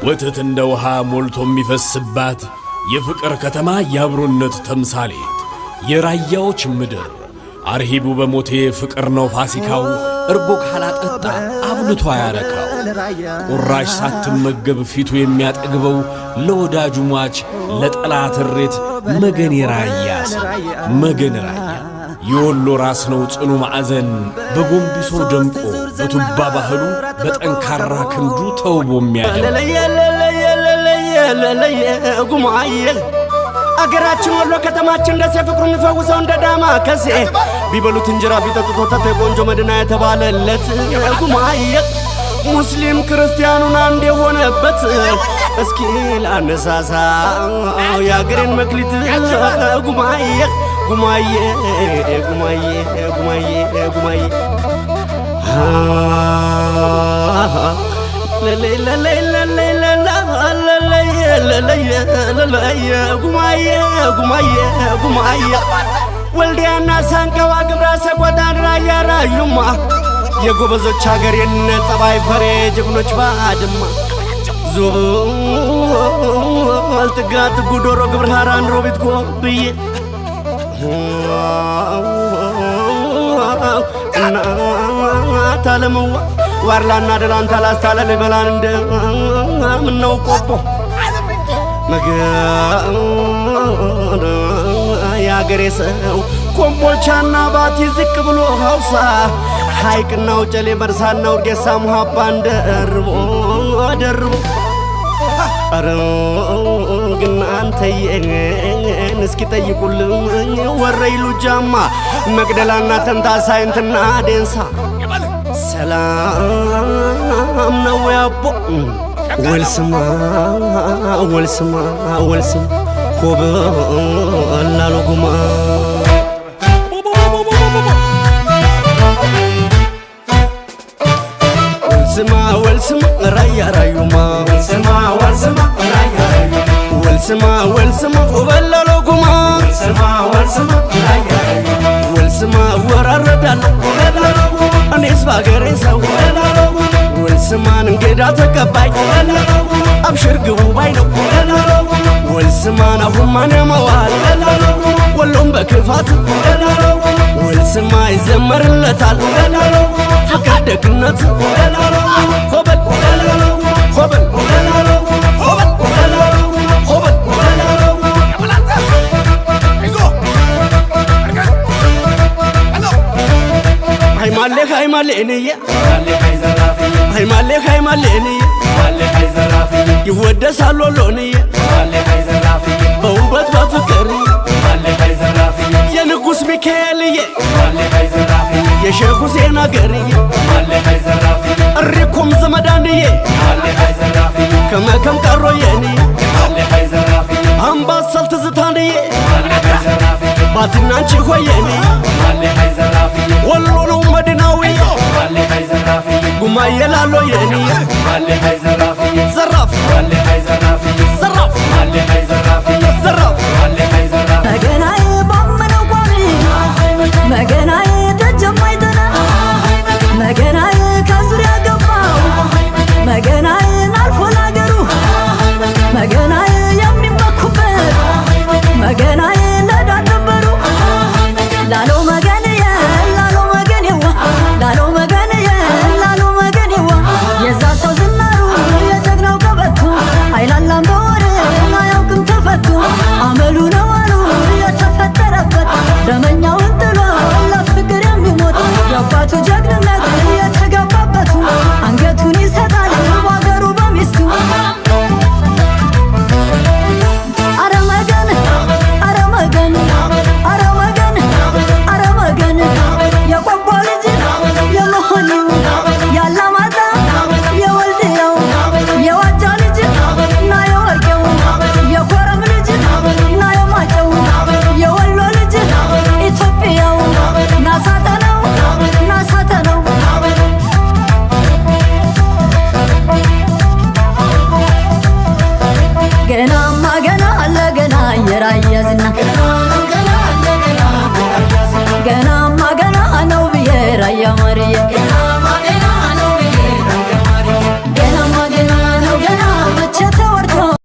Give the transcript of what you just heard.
ወተት እንደ ውሃ ሞልቶ የሚፈስባት የፍቅር ከተማ የአብሮነት ተምሳሌት የራያዎች ምድር አርሂቡ በሞቴ ፍቅር ነው ፋሲካው እርጎ ካላጠጣ አብልቶ ያረካው ቁራሽ ሳትመገብ ፊቱ የሚያጠግበው ለወዳጁ ሟች ለጠላት እሬት መገን የራያ ሰው መገን ራያ የወሎ ራስ ነው ጽኑ ማዕዘን በጎንቢሶ ደምቆ በቱባ ባህሉ በጠንካራ ክንዱ ተውቦ የሚያደርግ አገራችን ወሎ ከተማችን ደሴ ፍቅሩን ፈውሰው እንደ ዳማ ከሴ ቢበሉት እንጀራ ቢጠጡት ወተት ቆንጆ መድና የተባለለት ጉማዬ ሙስሊም ክርስቲያኑን አንድ የሆነበት እስኪ ላነሳሳ ያገሬን መክሊት ጉማዬ ጉማዬ ጉማዬ ጉማዬ ጉማዬ ጉማዬ ወልዲያና ሳንቀዋ ግብራ ሰቆጣን ራያ ራዩማ የጎበዞች ሀገር የነጸባይ ፈሬ ጀግኖች ባድማ ዞልጥጋት ጉዶሮ ግብር ሃራን ሮቢት ጎብዬ እናታለመዋ ዋርላና ደላንታ ላስታለል በላን እንደ ምነው ቆቦ መገን ያገሬ ሰው ኮምቦልቻና ባቲ ዝቅ ብሎ ሐውሳ ሐይቅና ውጨሌ መርሳና ውርጌሳ ሙሃባን ደርቦ አረ ግን አንተዬን እስኪ ጠይቁልኝ ወረይሉ ጃማ መቅደላና ተንታ ሳይንትና ዴንሳ ሰላም ነው ያቦ ወልስማ ሆበላሉ ጉማ ወልስማ ራያ ራዩማ ወልስማ ሆበላሉ ጉማ ወልስማ ወራረዳል እኔስ ባገሬ ሰው ወልስማን እንግዳ ተቀባይ አብሽር ግቡ ባይ ነው ወልስማን አሁን ያመዋል ወሎም በክፋት ወልስማ ይዘመርለታል ፍቅር ደግነት ሆበል ሆበል ሃይማሌ እንየ ሃይማሌ እንየ ይወደሳል ወሎንየ በውበት በፍቅር የንጉስ ሚካኤልየ የሼህ ሁሴን አገርየ እሪኩም ዘመዳንየ ከመከም ቀሮየንየ አምባሰል ትዝታንየ ባትናንቺ ሆየንየ ወሎ ነው መዲናዊ ጉማዬ ላሎ የንየ ዘራፍ ዘራፍ ዘራፍ መገናዬ ባመነው ቋሚ መገናዬ ደጀማይተና መገናዬ ከዙሪያ ገባው መገናዬን አልፎ ናገሩ መገናዬ የሚመኩበት መገናዬ ለዳር ነበሩ ላሎ መገንየ ላሎ መገንየዋ ላሎ መገንየ ላሎ መገንየዋ የዛ ሰው ዝናሩ የጀግናው ቀበቶ አይላላም በወሬ አያውቅም ተፈቶ አመሉ ነው አሉ የተፈጠረበት ደመኛውን ጥሎ ለፍቅር የሚሞት የአባቱ ጀግንነት የተገባበቱ አንገቱን ይሰጣል ባገሩ በሚስቱ የቆቦ ልጅ የመሆኒው ያላማጣ የወልድያው የዋጃ ልጅ ና የወርቄው የኮረም ልጅ ና የማጨው የወሎ ልጅ ኢትዮጵያው ናሳተነው ገናማ ገና ለገና የራያ ዝና ገናማ ገና ነው ብዬ ራያ ማርዬ